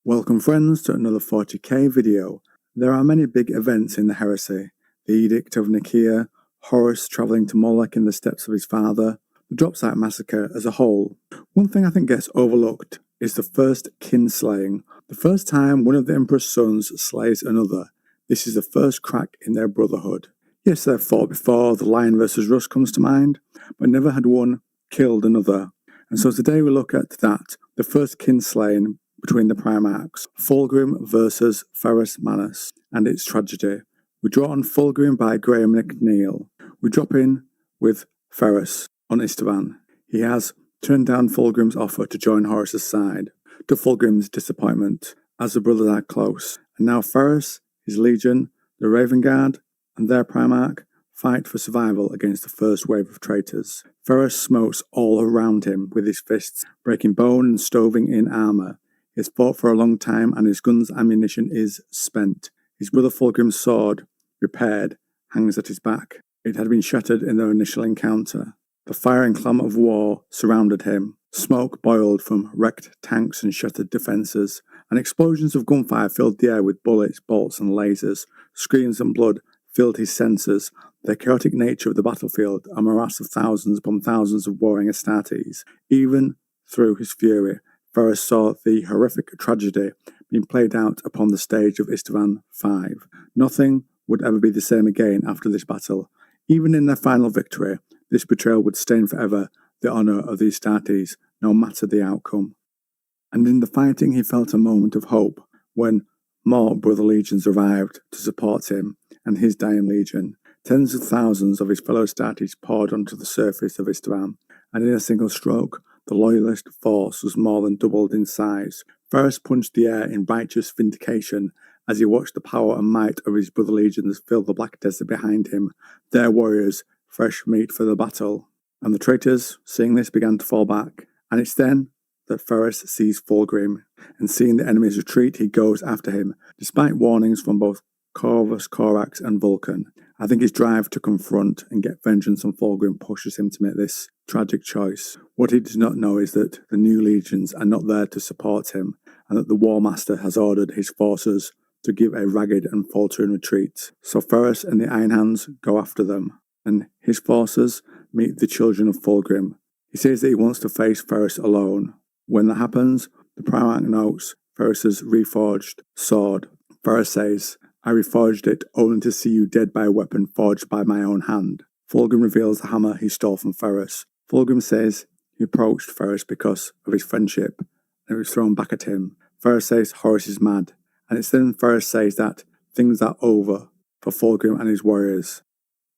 Welcome friends to another 40k video. There are many big events in the heresy. The Edict of Nicaea, Horus travelling to Moloch in the steps of his father, the Dropsite Massacre as a whole. One thing I think gets overlooked is the first kinslaying. The first time one of the Emperor's sons slays another. This is the first crack in their brotherhood. Yes, they've fought before, the Lion versus Russ comes to mind, but never had one killed another. And so today we look at that, the first kinslaying between the Primarchs, Fulgrim versus Ferrus Manus, and its tragedy. We draw on Fulgrim by Graham McNeil. We drop in with Ferrus on Istvan. He has turned down Fulgrim's offer to join Horus's side, to Fulgrim's disappointment, as the brothers are close. And now Ferrus, his legion, the Raven Guard, and their Primarch fight for survival against the first wave of traitors. Ferrus smotes all around him with his fists, breaking bone and stoving in armour. He has fought for a long time and his gun's ammunition is spent. His brother Fulgrim's sword, repaired, hangs at his back. It had been shattered in their initial encounter. The fire and clamour of war surrounded him. Smoke boiled from wrecked tanks and shattered defences, and explosions of gunfire filled the air with bullets, bolts and lasers. Screams and blood filled his senses. The chaotic nature of the battlefield, a morass of thousands upon thousands of warring Astartes. Even through his fury, Ferrus saw the horrific tragedy being played out upon the stage of Istvan V. Nothing would ever be the same again after this battle. Even in their final victory, this betrayal would stain forever the honour of the Astartes, no matter the outcome. And in the fighting he felt a moment of hope when more brother legions arrived to support him and his dying legion. Tens of thousands of his fellow Astartes poured onto the surface of Istvan, and in a single stroke, the loyalist force was more than doubled in size. Ferrus punched the air in righteous vindication as he watched the power and might of his brother legions fill the black desert behind him, their warriors, fresh meat for the battle. And the traitors, seeing this, began to fall back. And it's then that Ferrus sees Fulgrim, and seeing the enemy's retreat, he goes after him, despite warnings from both Corvus, Corax, and Vulcan. I think his drive to confront and get vengeance on Fulgrim pushes him to make this tragic choice. What he does not know is that the new legions are not there to support him, and that the War Master has ordered his forces to give a ragged and faltering retreat. So Ferrus and the Iron Hands go after them, and his forces meet the children of Fulgrim. He says that he wants to face Ferrus alone. When that happens, the Primarch notes Ferrus's reforged sword. Ferrus says, "I reforged it only to see you dead by a weapon forged by my own hand." Fulgrim reveals the hammer he stole from Ferrus. Fulgrim says he approached Ferrus because of his friendship, and it was thrown back at him. Ferrus says Horus is mad, and it's then Ferrus says that things are over for Fulgrim and his warriors.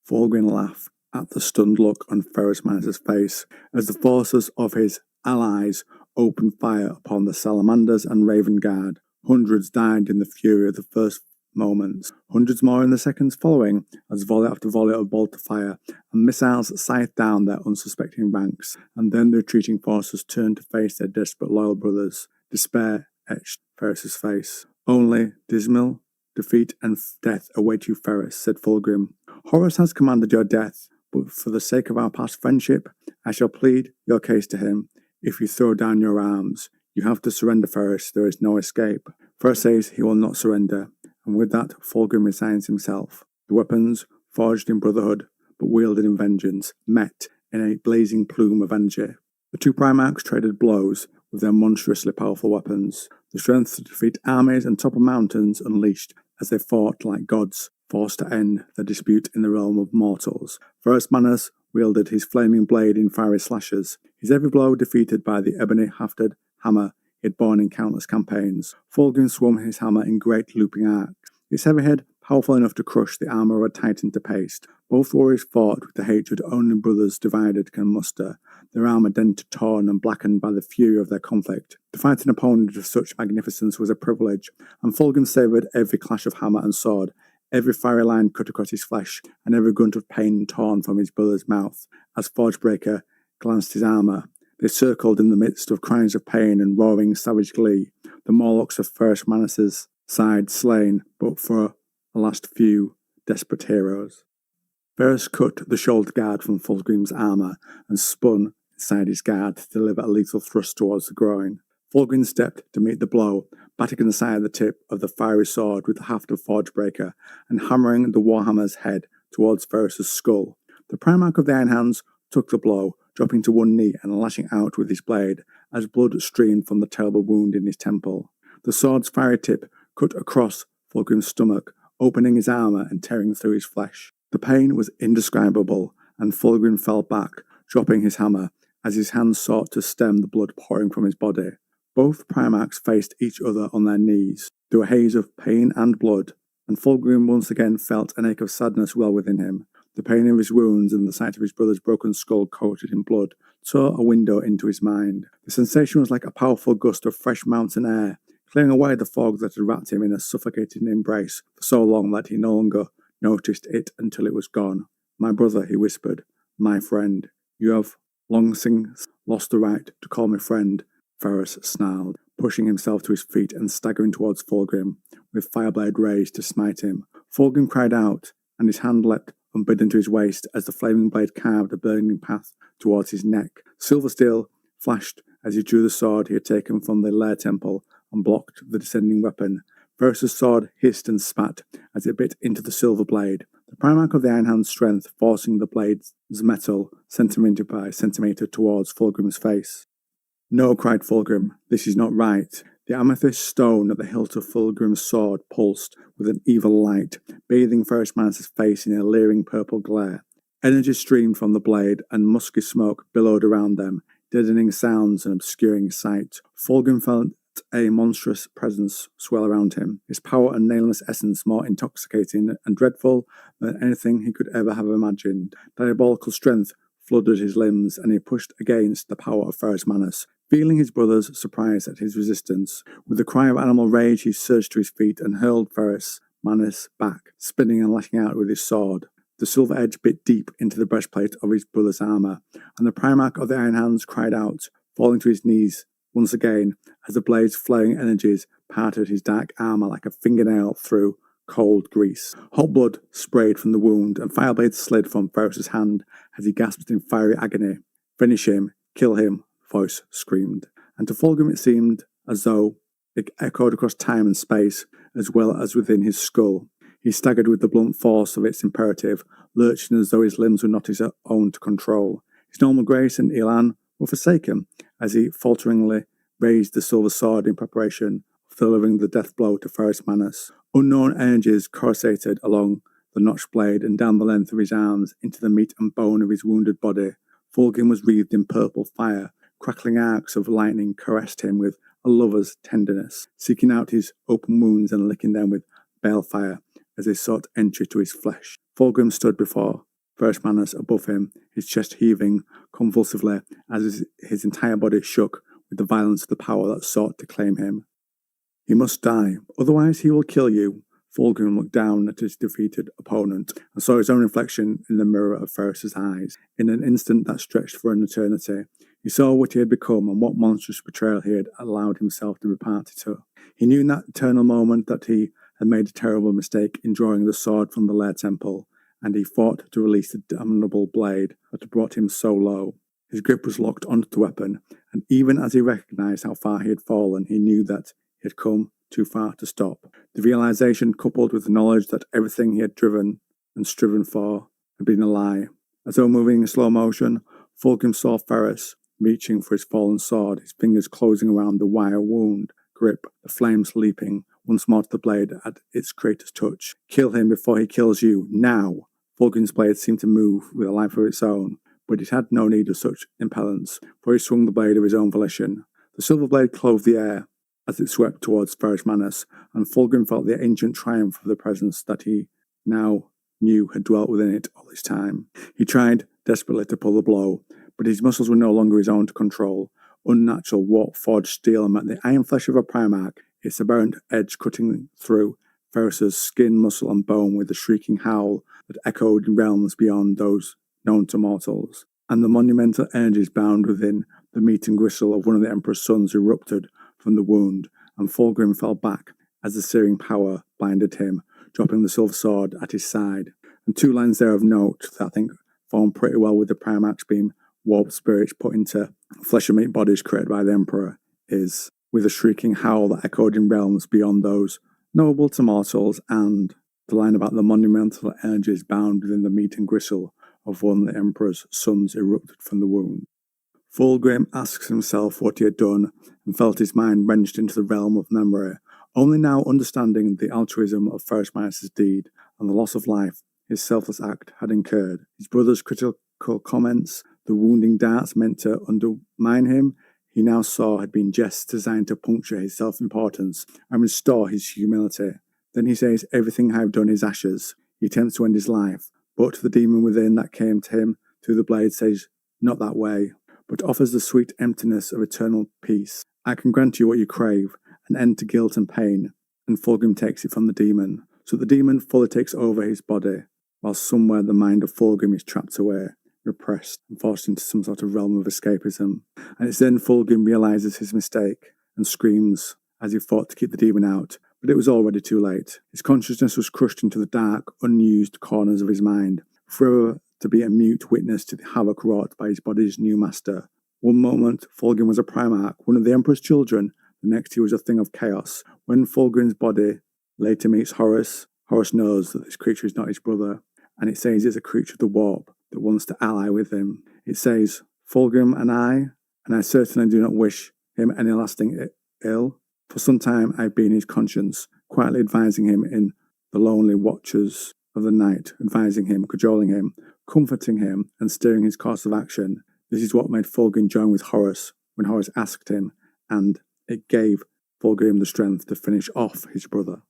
Fulgrim laughed at the stunned look on Ferrus Manus' face as the forces of his allies opened fire upon the Salamanders and Raven Guard. Hundreds died in the fury of the first moments, hundreds more in the seconds following, as volley after volley of bolter fire and missiles scythed down their unsuspecting ranks, and then the retreating forces turned to face their desperate loyal brothers. Despair etched Ferrus's face. "Only dismal defeat and death await you, Ferrus," said Fulgrim. "Horus has commanded your death, but for the sake of our past friendship, I shall plead your case to him. If you throw down your arms, you have to surrender, Ferrus. There is no escape." Ferrus says he will not surrender. And with that, Fulgrim resigns himself. The weapons, forged in brotherhood, but wielded in vengeance, met in a blazing plume of energy. The two Primarchs traded blows with their monstrously powerful weapons. The strength to defeat armies and topple mountains unleashed as they fought like gods, forced to end their dispute in the realm of mortals. Ferrus Manus wielded his flaming blade in fiery slashes, his every blow defeated by the ebony-hafted hammer he had borne in countless campaigns. Fulgrim swung his hammer in great looping arcs, its heavy head powerful enough to crush the armour of a titan to paste. Both warriors fought with the hatred only brothers divided can muster, their armour dented, torn, and blackened by the fury of their conflict. To fight an opponent of such magnificence was a privilege, and Fulgrim savoured every clash of hammer and sword, every fiery line cut across his flesh, and every grunt of pain torn from his brother's mouth. As Forgebreaker glanced his armour, they circled in the midst of cries of pain and roaring savage glee, the Morlocks of Ferrus Manus' side slain, but for the last few desperate heroes. Ferrus cut the shoulder guard from Fulgrim's armour and spun inside his guard to deliver a lethal thrust towards the groin. Fulgrim stepped to meet the blow, batting aside the tip of the fiery sword with the haft of Forgebreaker and hammering the Warhammer's head towards Ferrus's skull. The Primarch of the Iron Hands took the blow, dropping to one knee and lashing out with his blade as blood streamed from the terrible wound in his temple. The sword's fiery tip cut across Fulgrim's stomach, opening his armour and tearing through his flesh. The pain was indescribable, and Fulgrim fell back, dropping his hammer, as his hands sought to stem the blood pouring from his body. Both Primarchs faced each other on their knees, through a haze of pain and blood, and Fulgrim once again felt an ache of sadness well within him. The pain of his wounds and the sight of his brother's broken skull coated in blood tore a window into his mind. The sensation was like a powerful gust of fresh mountain air, clearing away the fog that had wrapped him in a suffocating embrace for so long that he no longer noticed it until it was gone. "My brother," he whispered, "my friend. You have long since lost the right to call me friend," Ferrus snarled, pushing himself to his feet and staggering towards Fulgrim, with Fireblade raised to smite him. Fulgrim cried out, and his hand leapt unbidden to his waist as the flaming blade carved a burning path towards his neck. Silver steel flashed as he drew the sword he had taken from the lair temple and blocked the descending weapon. Ferrus's sword hissed and spat as it bit into the silver blade, the Primarch of the Iron Hand's strength forcing the blade's metal centimetre by centimetre towards Fulgrim's face. "No," cried Fulgrim, "this is not right." The amethyst stone at the hilt of Fulgrim's sword pulsed with an evil light, bathing Ferrus Manus' face in a leering purple glare. Energy streamed from the blade, and musky smoke billowed around them, deadening sounds and obscuring sight. Fulgrim felt a monstrous presence swell around him, his power and nameless essence more intoxicating and dreadful than anything he could ever have imagined. Diabolical strength flooded his limbs, and he pushed against the power of Ferrus Manus, feeling his brother's surprise at his resistance. With a cry of animal rage, he surged to his feet and hurled Ferrus Manus back, spinning and lashing out with his sword. The silver edge bit deep into the breastplate of his brother's armour, and the Primarch of the Iron Hands cried out, falling to his knees once again as the blade's flaring energies parted his dark armour like a fingernail through cold grease. Hot blood sprayed from the wound, and Fireblade slid from Ferrus's hand as he gasped in fiery agony. "Finish him, kill him," voice screamed. And to Fulgrim it seemed as though it echoed across time and space, as well as within his skull. He staggered with the blunt force of its imperative, lurching as though his limbs were not his own to control. His normal grace and elan were forsaken as he falteringly raised the silver sword in preparation of delivering the death blow to Ferrus Manus. Unknown energies coruscated along the notched blade and down the length of his arms into the meat and bone of his wounded body. Fulgrim was wreathed in purple fire. Crackling arcs of lightning caressed him with a lover's tenderness, seeking out his open wounds and licking them with balefire as they sought entry to his flesh. Fulgrim stood before Ferrus Manus above him, his chest heaving convulsively as his entire body shook with the violence of the power that sought to claim him. "He must die, otherwise he will kill you." Fulgrim looked down at his defeated opponent and saw his own reflection in the mirror of Ferrus's eyes. In an instant that stretched for an eternity, he saw what he had become and what monstrous betrayal he had allowed himself to be party to. He knew in that eternal moment that he had made a terrible mistake in drawing the sword from the lair temple, and he fought to release the damnable blade that had brought him so low. His grip was locked onto the weapon, and even as he recognized how far he had fallen, he knew that he had come too far to stop. The realization, coupled with the knowledge that everything he had driven and striven for had been a lie. As though moving in slow motion, Fulgrim saw Ferrus reaching for his fallen sword, his fingers closing around the wire wound grip, the flames leaping once more to the blade at its creator's touch. "Kill him before he kills you, now!" Fulgrim's blade seemed to move with a life of its own, but it had no need of such impellence, for he swung the blade of his own volition. The silver blade clove the air as it swept towards Ferrus Manus, and Fulgrim felt the ancient triumph of the presence that he now knew had dwelt within it all this time. He tried desperately to pull the blow, but his muscles were no longer his own to control. Unnatural warp-forged steel met the iron flesh of a Primarch, its aberrant edge cutting through Ferrus's skin, muscle, and bone with a shrieking howl that echoed in realms beyond those known to mortals. And the monumental energies bound within the meat and gristle of one of the Emperor's sons erupted from the wound, and Fulgrim fell back as the searing power blinded him, dropping the silver sword at his side. And two lines there of note that I think form pretty well with the Primarch's being warped spirits put into flesh and meat bodies created by the Emperor is with a shrieking howl that echoed in realms beyond those knowable to mortals, and the line about the monumental energies bound within the meat and gristle of one of the Emperor's sons erupted from the wound. Fulgrim asks himself what he had done and felt his mind wrenched into the realm of memory, only now understanding the altruism of Ferrus Manus' deed and the loss of life his selfless act had incurred. His brother's critical comments, the wounding darts meant to undermine him, he now saw had been jests designed to puncture his self-importance and restore his humility. Then he says, "Everything I have done is ashes." He attempts to end his life, but the demon within that came to him through the blade says, "Not that way," but offers the sweet emptiness of eternal peace. "I can grant you what you crave, an end to guilt and pain," and Fulgrim takes it from the demon. So the demon fully takes over his body, while somewhere the mind of Fulgrim is trapped away, repressed, and forced into some sort of realm of escapism. And it's then Fulgrim realizes his mistake and screams as he fought to keep the demon out, but it was already too late. His consciousness was crushed into the dark, unused corners of his mind, forever to be a mute witness to the havoc wrought by his body's new master. One moment, Fulgrim was a Primarch, one of the Emperor's children. The next, he was a thing of chaos. When Fulgrim's body later meets Horus, Horus knows that this creature is not his brother, and it says it's a creature of the warp that wants to ally with him. It says, "Fulgrim and I certainly do not wish him any lasting ill. For some time I've been his conscience, quietly advising him in the lonely watches of the night, advising him, cajoling him, comforting him, and steering his course of action. This is what made Fulgrim join with Horus when Horus asked him, and it gave Fulgrim the strength to finish off his brother."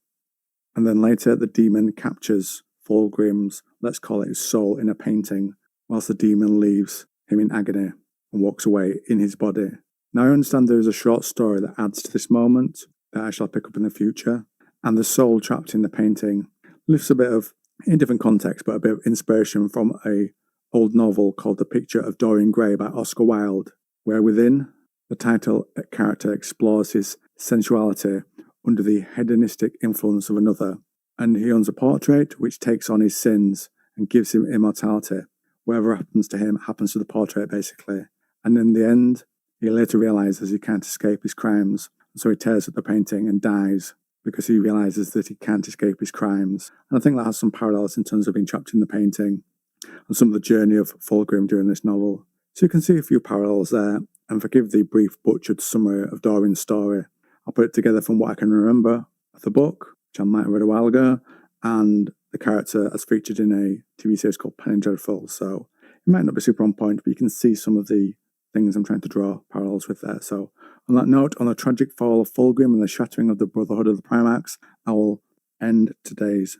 And then later the demon captures Fulgrim's, let's call it his soul, in a painting, whilst the demon leaves him in agony and walks away in his body. Now I understand there is a short story that adds to this moment that I shall pick up in the future, and the soul trapped in the painting lifts a bit of, in a different context, but a bit of inspiration from a old novel called The Picture of Dorian Gray by Oscar Wilde, where within the title character explores his sensuality under the hedonistic influence of another, and he owns a portrait which takes on his sins and gives him immortality. Whatever happens to him happens to the portrait, basically. And in the end, he later realizes he can't escape his crimes, and so he tears up the painting and dies because he realizes that he can't escape his crimes. And I think that has some parallels in terms of being trapped in the painting and some of the journey of Fulgrim during this novel. So you can see a few parallels there, and forgive the brief butchered summary of Dorian's story. I'll put it together from what I can remember of the book, which I might have read a while ago, and the character as featured in a TV series called Penny Dreadful. So it might not be super on point, but you can see some of the things I'm trying to draw parallels with there. So on that note, on the tragic fall of Fulgrim and the shattering of the Brotherhood of the Primarchs, I will end today's